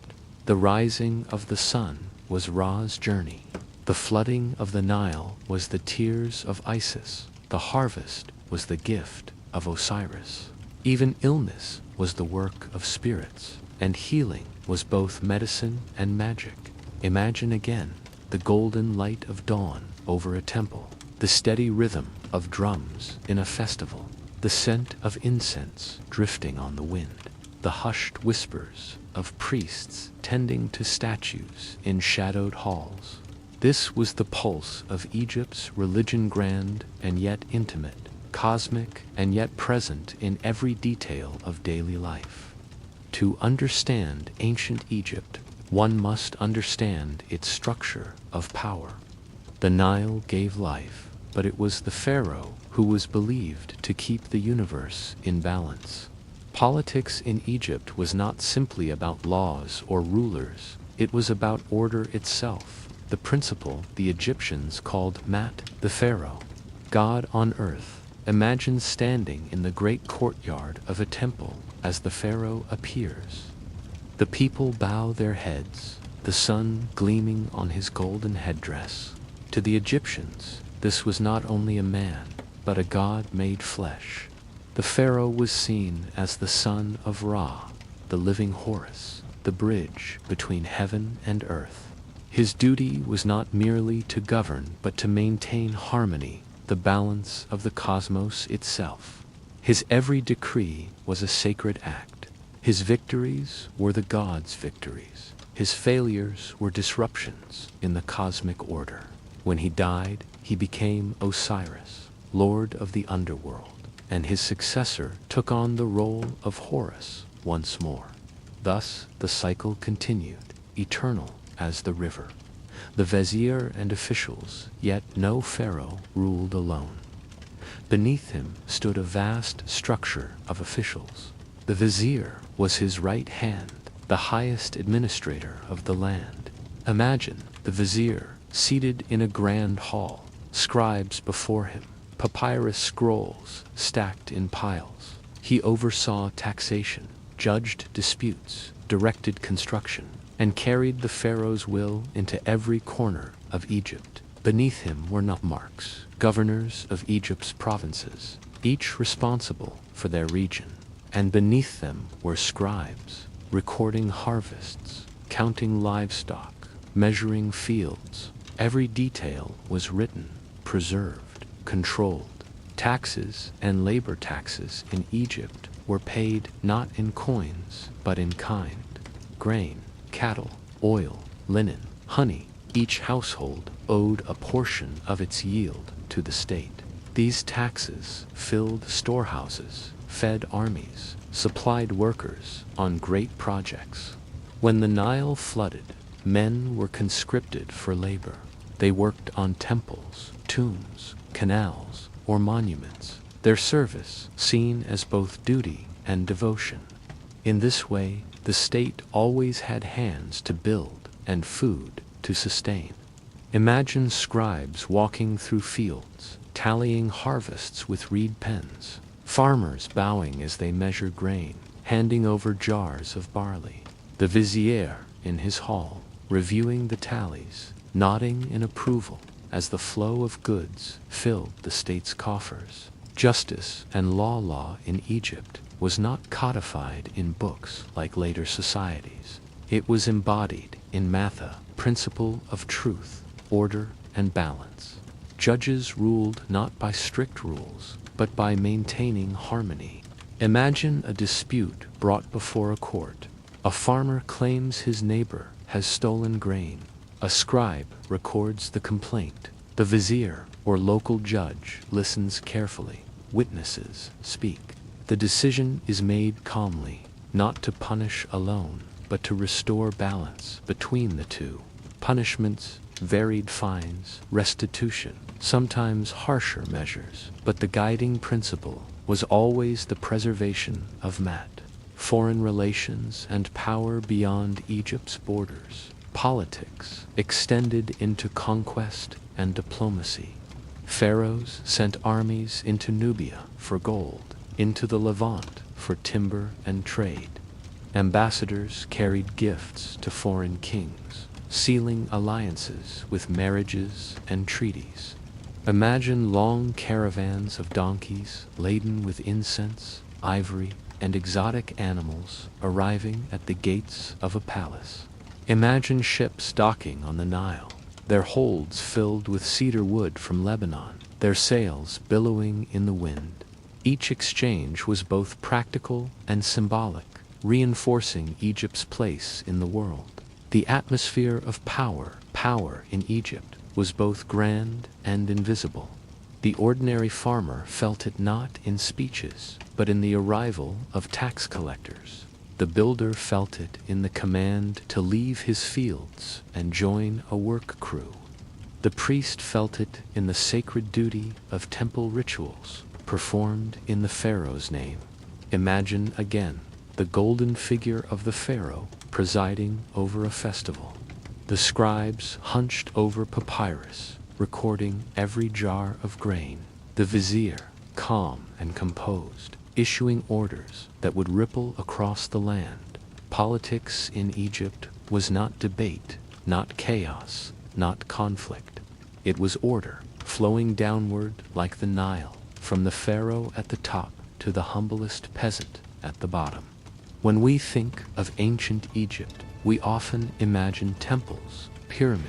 Speaker 1: The rising of the sun was Ra's journey. The flooding of the Nile was the tears of Isis. The harvest was the gift of Osiris. Even illness was the work of spirits, and healing was both medicine and magic. Imagine again the golden light of dawn over a temple, the steady rhythm of drums in a festival, the scent of incense drifting on the wind, the hushed whispers of priests tending to statues in shadowed halls. This was the pulse of Egypt's religion, grand and yet intimate, cosmic and yet present in every detail of daily life. To understand ancient Egypt, one must understand its structure of power. The Nile gave life, but it was the pharaoh who was believed to keep the universe in balance. Politics in Egypt was not simply about laws or rulers, it was about order itself, the principle the Egyptians called Mat, the Pharaoh, God on earth. Imagine standing in the great courtyard of a temple as the Pharaoh appears. The people bow their heads, the sun gleaming on his golden headdress. To the Egyptians, this was not only a man, but a god made flesh. The Pharaoh was seen as the son of Ra, the living Horus, the bridge between heaven and earth. His duty was not merely to govern, but to maintain harmony, the balance of the cosmos itself. His every decree was a sacred act. His victories were the gods' victories. His failures were disruptions in the cosmic order. When he died, he became Osiris, lord of the underworld, and his successor took on the role of Horus once more. Thus the cycle continued, eternal as the river. The vizier and officials, yet no pharaoh ruled alone. Beneath him stood a vast structure of officials. The vizier was his right hand, the highest administrator of the land. Imagine the vizier seated in a grand hall, scribes before him, papyrus scrolls stacked in piles. He oversaw taxation, judged disputes, directed construction, and carried the pharaoh's will into every corner of Egypt. Beneath him were nomarchs, governors of Egypt's provinces, each responsible for their region. And beneath them were scribes, recording harvests, counting livestock, measuring fields. Every detail was written, preserved, controlled. Taxes and labor taxes in Egypt were paid not in coins, but in kind. Grain, cattle, oil, linen, honey. Each household owed a portion of its yield to the state. These taxes filled storehouses, fed armies, supplied workers on great projects. When the Nile flooded, men were conscripted for labor. They worked on temples, tombs, canals, or monuments, their service seen as both duty and devotion. In this way, the state always had hands to build and food to sustain. Imagine scribes walking through fields, tallying harvests with reed pens, farmers bowing as they measure grain, handing over jars of barley, the vizier in his hall, reviewing the tallies, nodding in approval as the flow of goods filled the state's coffers. Justice and law in Egypt was not codified in books like later societies. It was embodied in Matha, principle of truth, order, and balance. Judges ruled not by strict rules, but by maintaining harmony. Imagine a dispute brought before a court. A farmer claims his neighbor has stolen grain. A scribe records the complaint. The vizier or local judge listens carefully. Witnesses speak. The decision is made calmly, not to punish alone, but to restore balance between the two. Punishments, varied fines, restitution, sometimes harsher measures, but the guiding principle was always the preservation of Mat, foreign relations and power beyond Egypt's borders. Politics extended into conquest and diplomacy. Pharaohs sent armies into Nubia for gold, into the Levant for timber and trade. Ambassadors carried gifts to foreign kings, sealing alliances with marriages and treaties. Imagine long caravans of donkeys laden with incense, ivory, and exotic animals arriving at the gates of a palace. Imagine ships docking on the Nile, their holds filled with cedar wood from Lebanon, their sails billowing in the wind. Each exchange was both practical and symbolic, reinforcing Egypt's place in the world. The atmosphere of power in Egypt, was both grand and invisible. The ordinary farmer felt it not in speeches, but in the arrival of tax collectors. The builder felt it in the command to leave his fields and join a work crew. The priest felt it in the sacred duty of temple rituals performed in the pharaoh's name. Imagine again the golden figure of the pharaoh presiding over a festival. The scribes hunched over papyrus, recording every jar of grain. The vizier, calm and composed, issuing orders that would ripple across the land. Politics in Egypt was not debate, not chaos, not conflict. It was order, flowing downward like the Nile, from the pharaoh at the top to the humblest peasant at the bottom. When we think of ancient Egypt, we often imagine temples, pyramids,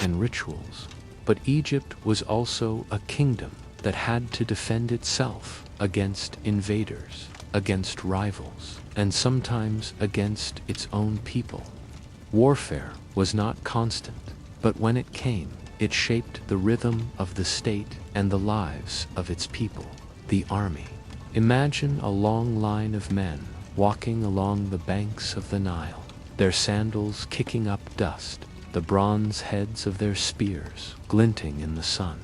Speaker 1: and rituals. But Egypt was also a kingdom that had to defend itself against invaders, against rivals, and sometimes against its own people. Warfare was not constant, but when it came, it shaped the rhythm of the state and the lives of its people. The army. Imagine a long line of men walking along the banks of the Nile, their sandals kicking up dust, the bronze heads of their spears glinting in the sun.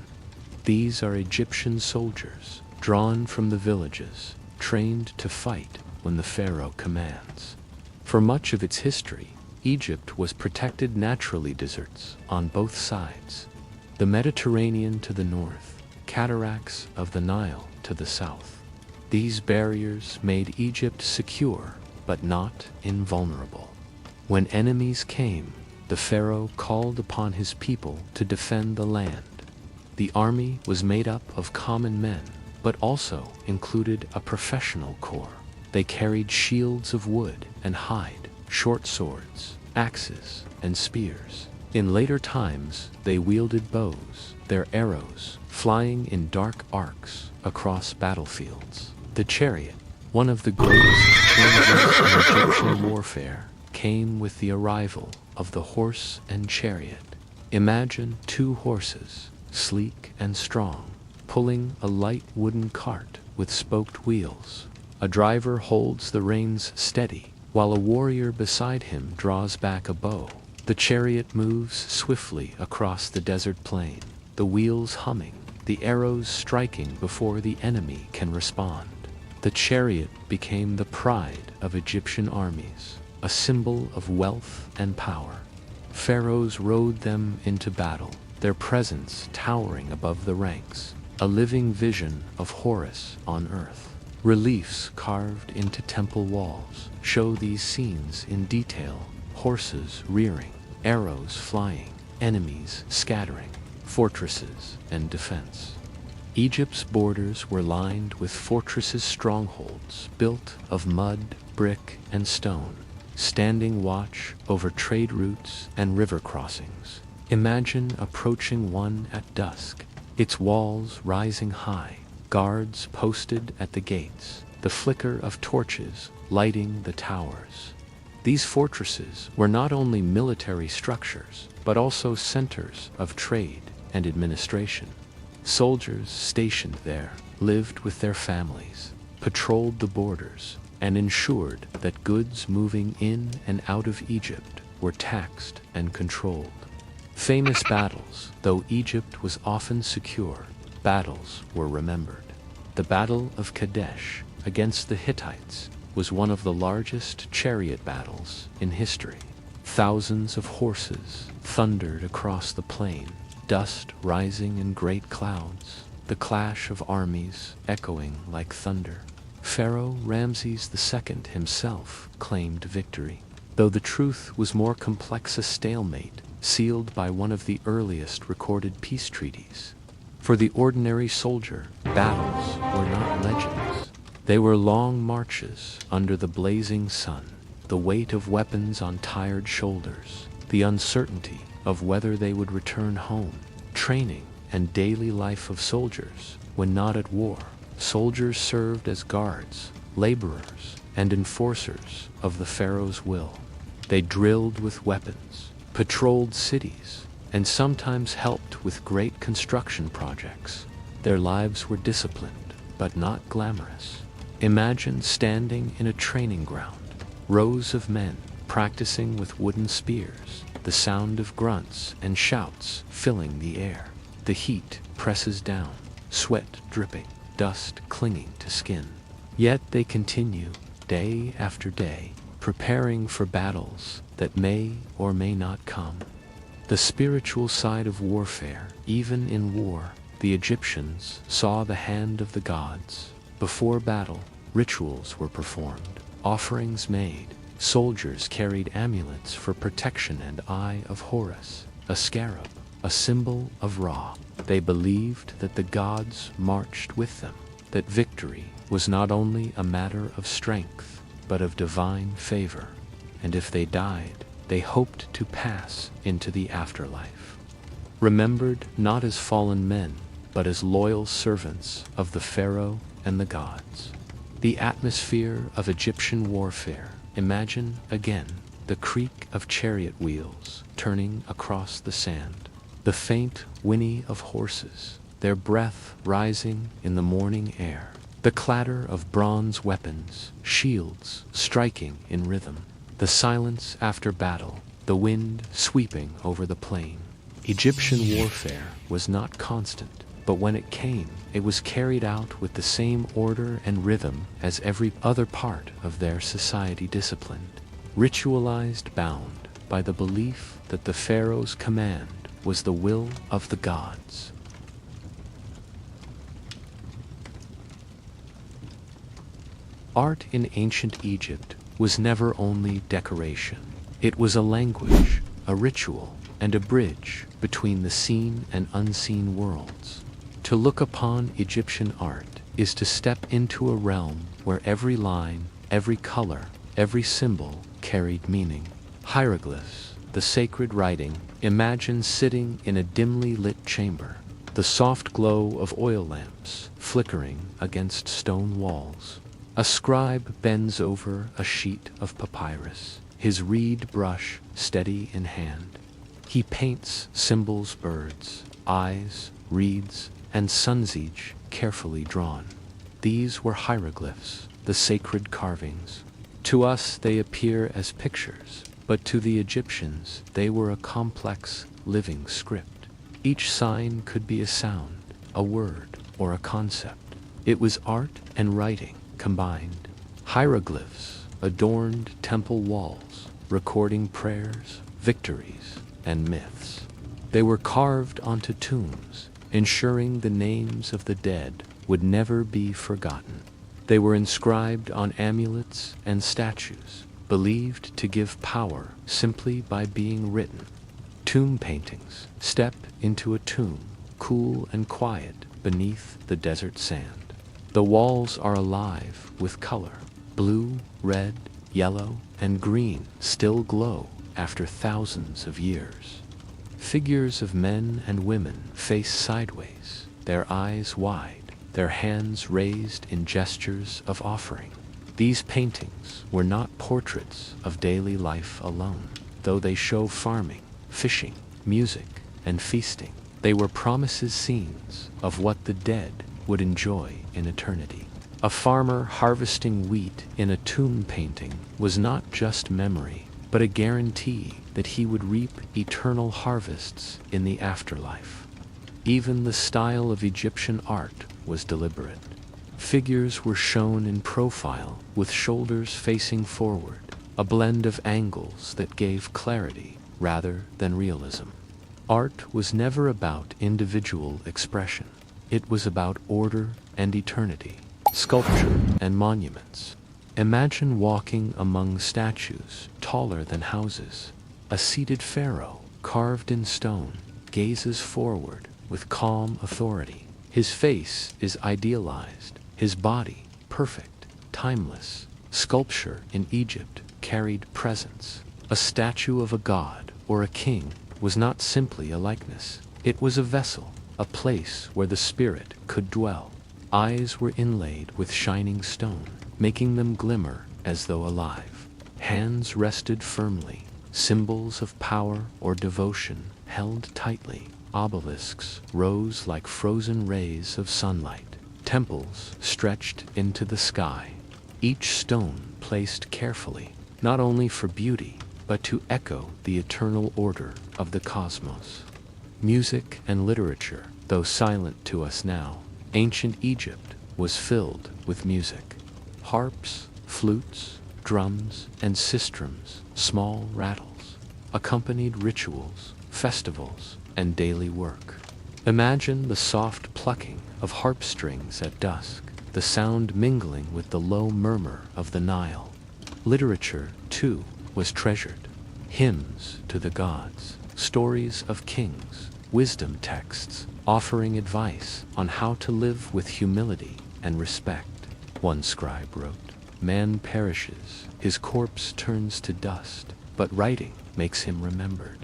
Speaker 1: These are Egyptian soldiers, drawn from the villages, trained to fight when the pharaoh commands. For much of its history, Egypt was protected naturally deserts on both sides. The Mediterranean to the north, cataracts of the Nile to the south. These barriers made Egypt secure, but not invulnerable. When enemies came, the pharaoh called upon his people to defend the land. The army was made up of common men, but also included a professional corps. They carried shields of wood and hide, short swords, axes, and spears. In later times, they wielded bows, their arrows flying in dark arcs across battlefields. The chariot, one of the greatest changes in Egyptian warfare, came with the arrival of the horse and chariot. Imagine two horses, sleek and strong, pulling a light wooden cart with spoked wheels. A driver holds the reins steady, while a warrior beside him draws back a bow. The chariot moves swiftly across the desert plain, the wheels humming, the arrows striking before the enemy can respond. The chariot became the pride of Egyptian armies, a symbol of wealth and power. Pharaohs rode them into battle, their presence towering above the ranks, a living vision of Horus on earth. Reliefs carved into temple walls show these scenes in detail: horses rearing, arrows flying, enemies scattering, fortresses and defense. Egypt's borders were lined with fortresses, strongholds built of mud, brick, and stone, standing watch over trade routes and river crossings. Imagine approaching one at dusk, its walls rising high, guards posted at the gates, the flicker of torches lighting the towers. These fortresses were not only military structures, but also centers of trade and administration. Soldiers stationed there lived with their families, patrolled the borders, and ensured that goods moving in and out of Egypt were taxed and controlled. Famous battles, though Egypt was often secure, battles were remembered. The Battle of Kadesh against the Hittites was one of the largest chariot battles in history. Thousands of horses thundered across the plain, dust rising in great clouds, the clash of armies echoing like thunder. Pharaoh Ramses II himself claimed victory, though the truth was more complex: a stalemate sealed by one of the earliest recorded peace treaties. For the ordinary soldier, battles were not legends. They were long marches under the blazing sun, the weight of weapons on tired shoulders, the uncertainty of whether they would return home. Training and daily life of soldiers when not at war. Soldiers served as guards, laborers, and enforcers of the pharaoh's will. They drilled with weapons, patrolled cities, and sometimes helped with great construction projects. Their lives were disciplined, but not glamorous. Imagine standing in a training ground, rows of men practicing with wooden spears, the sound of grunts and shouts filling the air. The heat presses down, sweat dripping, dust clinging to skin. Yet they continue, day after day, preparing for battles that may or may not come. The spiritual side of warfare. Even in war, the Egyptians saw the hand of the gods. Before battle, rituals were performed, offerings made. Soldiers carried amulets for protection and Eye of Horus, a scarab, a symbol of Ra. They believed that the gods marched with them, that victory was not only a matter of strength, but of divine favor, and if they died, they hoped to pass into the afterlife. Remembered not as fallen men, but as loyal servants of the Pharaoh and the gods. The atmosphere of Egyptian warfare. Imagine, again, the creak of chariot wheels turning across the sand, the faint whinny of horses, their breath rising in the morning air, the clatter of bronze weapons, shields striking in rhythm, the silence after battle, the wind sweeping over the plain. Egyptian warfare was not constant, but when it came, it was carried out with the same order and rhythm as every other part of their society disciplined, ritualized, bound by the belief that the pharaoh's command was the will of the gods. Art in ancient Egypt was never only decoration. It was a language, a ritual, and a bridge between the seen and unseen worlds. To look upon Egyptian art is to step into a realm where every line, every color, every symbol carried meaning. Hieroglyphs, the sacred writing. Imagine sitting in a dimly lit chamber, the soft glow of oil lamps flickering against stone walls. A scribe bends over a sheet of papyrus, his reed brush steady in hand. He paints symbols, birds, eyes, reeds, and sun's edge carefully drawn. These were hieroglyphs, the sacred carvings. To us they appear as pictures, but to the Egyptians they were a complex, living script. Each sign could be a sound, a word, or a concept. It was art and writing combined. Hieroglyphs adorned temple walls, recording prayers, victories, and myths. They were carved onto tombs, ensuring the names of the dead would never be forgotten. They were inscribed on amulets and statues, believed to give power simply by being written. Tomb paintings. Step into a tomb, cool and quiet beneath the desert sand. The walls are alive with color. Blue, red, yellow, and green still glow after thousands of years. Figures of men and women face sideways, their eyes wide, their hands raised in gestures of offering. These paintings were not portraits of daily life alone, though they show farming, fishing, music, and feasting. They were promises, scenes of what the dead would enjoy in eternity. A farmer harvesting wheat in a tomb painting was not just memory, but a guarantee that he would reap eternal harvests in the afterlife. Even the style of Egyptian art was deliberate. Figures were shown in profile with shoulders facing forward, a blend of angles that gave clarity rather than realism. Art was never about individual expression. It was about order and eternity, sculpture and monuments. Imagine walking among statues taller than houses. A seated pharaoh, carved in stone, gazes forward with calm authority. His face is idealized, his body perfect, timeless. Sculpture in Egypt carried presence. A statue of a god or a king was not simply a likeness. It was a vessel, a place where the spirit could dwell. Eyes were inlaid with shining stone, making them glimmer as though alive. Hands rested firmly, symbols of power or devotion held tightly. Obelisks rose like frozen rays of sunlight. Temples stretched into the sky, each stone placed carefully, not only for beauty, but to echo the eternal order of the cosmos. Music and literature, though silent to us now, ancient Egypt was filled with music. Harps, flutes, drums, and sistrums, small rattles, accompanied rituals, festivals, and daily work. Imagine the soft plucking of harp strings at dusk, the sound mingling with the low murmur of the Nile. Literature, too, was treasured. Hymns to the gods, stories of kings, wisdom texts, offering advice on how to live with humility and respect. One scribe wrote, "Man perishes, his corpse turns to dust, but writing makes him remembered."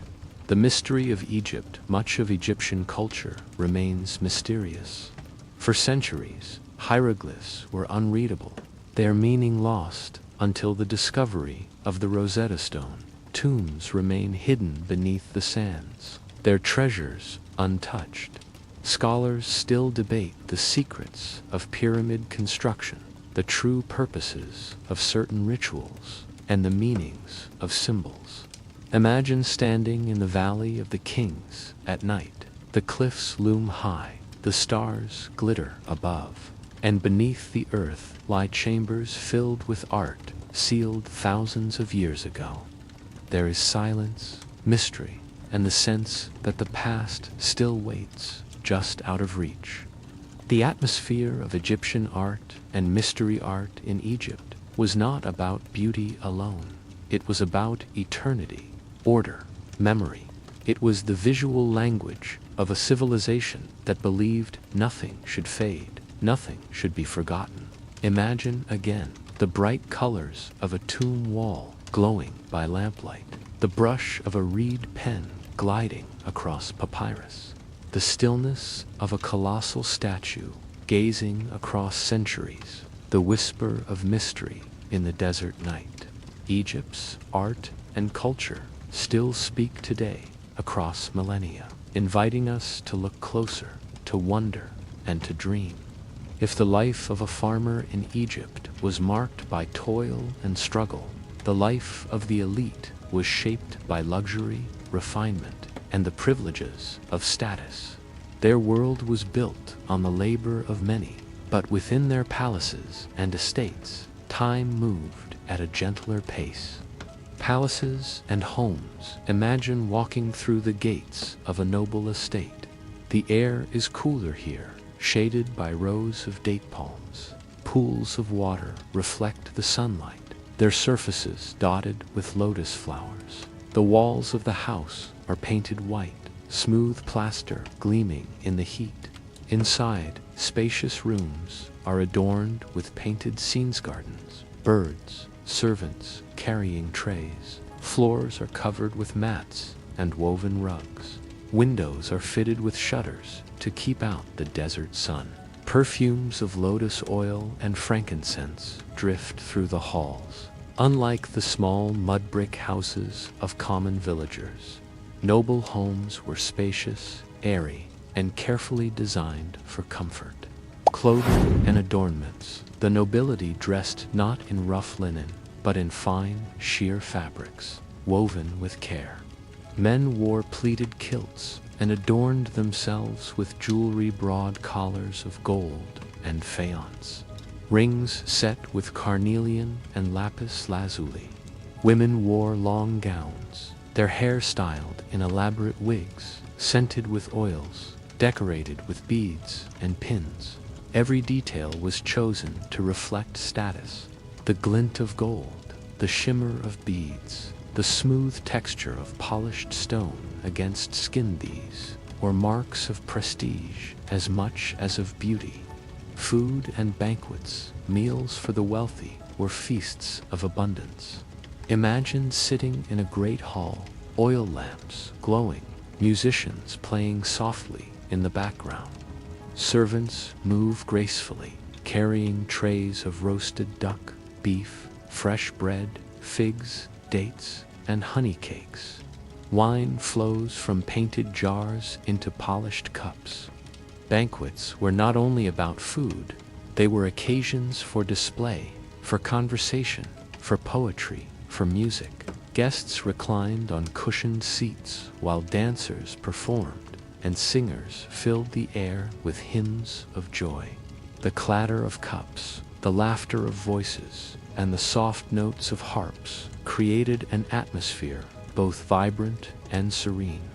Speaker 1: The mystery of Egypt, much of Egyptian culture, remains mysterious. For centuries, hieroglyphs were unreadable, their meaning lost until the discovery of the Rosetta Stone. Tombs remain hidden beneath the sands, their treasures untouched. Scholars still debate the secrets of pyramid construction, the true purposes of certain rituals, and the meanings of symbols. Imagine standing in the Valley of the Kings at night. The cliffs loom high, the stars glitter above, and beneath the earth lie chambers filled with art sealed thousands of years ago. There is silence, mystery, and the sense that the past still waits just out of reach. The atmosphere of Egyptian art and mystery art in Egypt was not about beauty alone. It was about eternity, order, memory. It was the visual language of a civilization that believed nothing should fade, nothing should be forgotten. Imagine again the bright colors of a tomb wall glowing by lamplight, the brush of a reed pen gliding across papyrus, the stillness of a colossal statue gazing across centuries, the whisper of mystery in the desert night. Egypt's art and culture still speak today across millennia, inviting us to look closer, to wonder, and to dream. If the life of a farmer in Egypt was marked by toil and struggle, the life of the elite was shaped by luxury, refinement, and the privileges of status. Their world was built on the labor of many, but within their palaces and estates, time moved at a gentler pace. Palaces and homes, imagine walking through the gates of a noble estate. The air is cooler here, shaded by rows of date palms. Pools of water reflect the sunlight, their surfaces dotted with lotus flowers. The walls of the house are painted white, smooth plaster gleaming in the heat. Inside, spacious rooms are adorned with painted scenes gardens, birds, servants carrying trays. Floors are covered with mats and woven rugs. Windows are fitted with shutters to keep out the desert sun. Perfumes of lotus oil and frankincense drift through the halls. Unlike the small mud brick houses of common villagers, noble homes were spacious, airy, and carefully designed for comfort. Clothing and adornments, the nobility dressed not in rough linen, but in fine, sheer fabrics, woven with care. Men wore pleated kilts and adorned themselves with jewelry, broad collars of gold and faience, rings set with carnelian and lapis lazuli. Women wore long gowns, their hair styled in elaborate wigs, scented with oils, decorated with beads and pins. Every detail was chosen to reflect status. The glint of gold, the shimmer of beads, the smooth texture of polished stone against skin, these were marks of prestige as much as of beauty. Food and banquets, meals for the wealthy, were feasts of abundance. Imagine sitting in a great hall, oil lamps glowing, musicians playing softly in the background. Servants move gracefully, carrying trays of roasted duck, beef, fresh bread, figs, dates, and honey cakes. Wine flows from painted jars into polished cups. Banquets were not only about food, they were occasions for display, for conversation, for poetry, for music. Guests reclined on cushioned seats while dancers performed, and singers filled the air with hymns of joy. The clatter of cups, the laughter of voices, and the soft notes of harps created an atmosphere both vibrant and serene.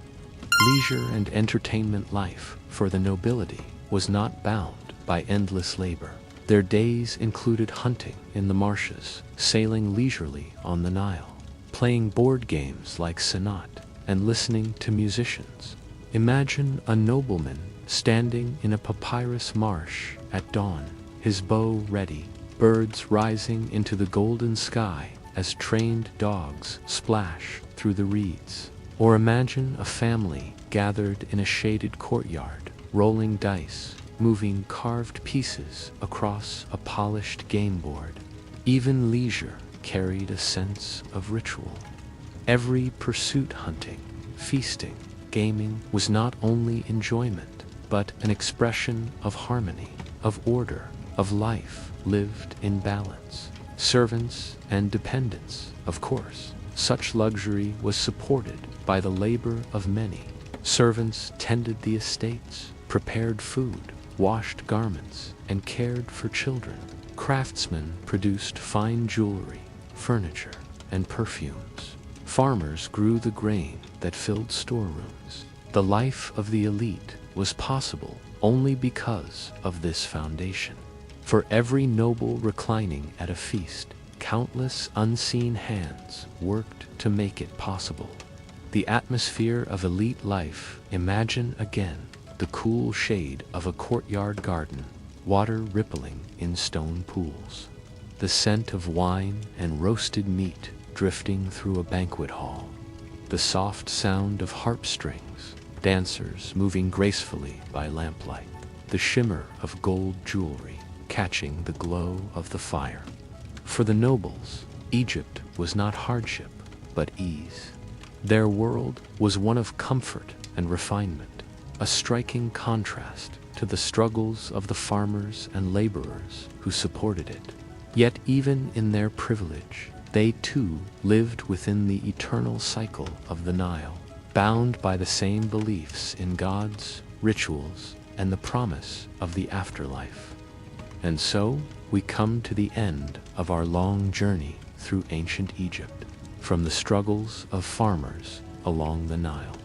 Speaker 1: Leisure and entertainment life for the nobility was not bound by endless labor. Their days included hunting in the marshes, sailing leisurely on the Nile, playing board games like Sonat, and listening to musicians. Imagine a nobleman standing in a papyrus marsh at dawn, his bow ready, birds rising into the golden sky as trained dogs splash through the reeds. Or imagine a family gathered in a shaded courtyard, rolling dice, moving carved pieces across a polished game board. Even leisure carried a sense of ritual. Every pursuit, hunting, feasting, gaming, was not only enjoyment, but an expression of harmony, of order, of life lived in balance. Servants and dependents, of course. Such luxury was supported by the labor of many. Servants tended the estates, prepared food, washed garments, and cared for children. Craftsmen produced fine jewelry, furniture, and perfumes. Farmers grew the grain that filled storerooms. The life of the elite was possible only because of this foundation. For every noble reclining at a feast, countless unseen hands worked to make it possible. The atmosphere of elite life, imagine again the cool shade of a courtyard garden, water rippling in stone pools, the scent of wine and roasted meat drifting through a banquet hall, the soft sound of harp strings, dancers moving gracefully by lamplight, the shimmer of gold jewelry catching the glow of the fire. For the nobles, Egypt was not hardship, but ease. Their world was one of comfort and refinement, a striking contrast to the struggles of the farmers and laborers who supported it. Yet even in their privilege, they too lived within the eternal cycle of the Nile, bound by the same beliefs in gods, rituals, and the promise of the afterlife. And so, we come to the end of our long journey through ancient Egypt, from the struggles of farmers along the Nile,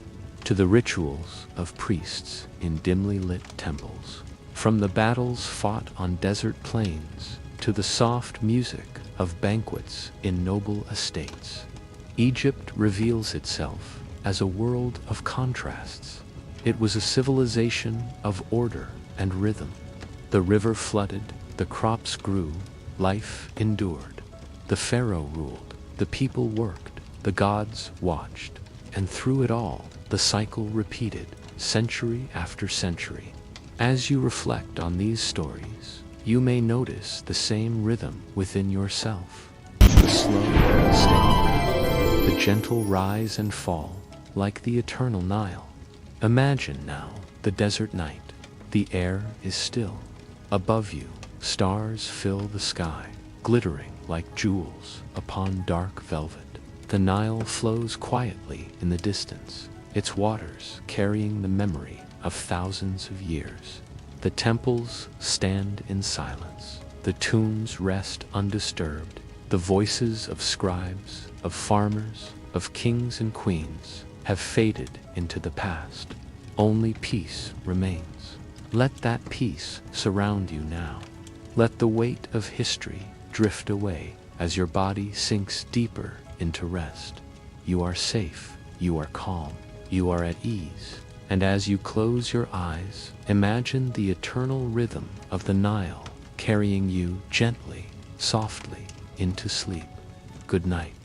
Speaker 1: to the rituals of priests in dimly lit temples, from the battles fought on desert plains to the soft music of banquets in noble estates. Egypt reveals itself as a world of contrasts. It was a civilization of order and rhythm. The river flooded, the crops grew, life endured. The pharaoh ruled, the people worked, the gods watched, and through it all, the cycle repeated, century after century. As you reflect on these stories, you may notice the same rhythm within yourself. The slow, steady rhythm, the gentle rise and fall, like the eternal Nile. Imagine now the desert night. The air is still. Above you, stars fill the sky, glittering like jewels upon dark velvet. The Nile flows quietly in the distance, its waters carrying the memory of thousands of years. The temples stand in silence. The tombs rest undisturbed. The voices of scribes, of farmers, of kings and queens have faded into the past. Only peace remains. Let that peace surround you now. Let the weight of history drift away as your body sinks deeper into rest. You are safe, you are calm, you are at ease. And as you close your eyes, imagine the eternal rhythm of the Nile carrying you gently, softly into sleep. Good night.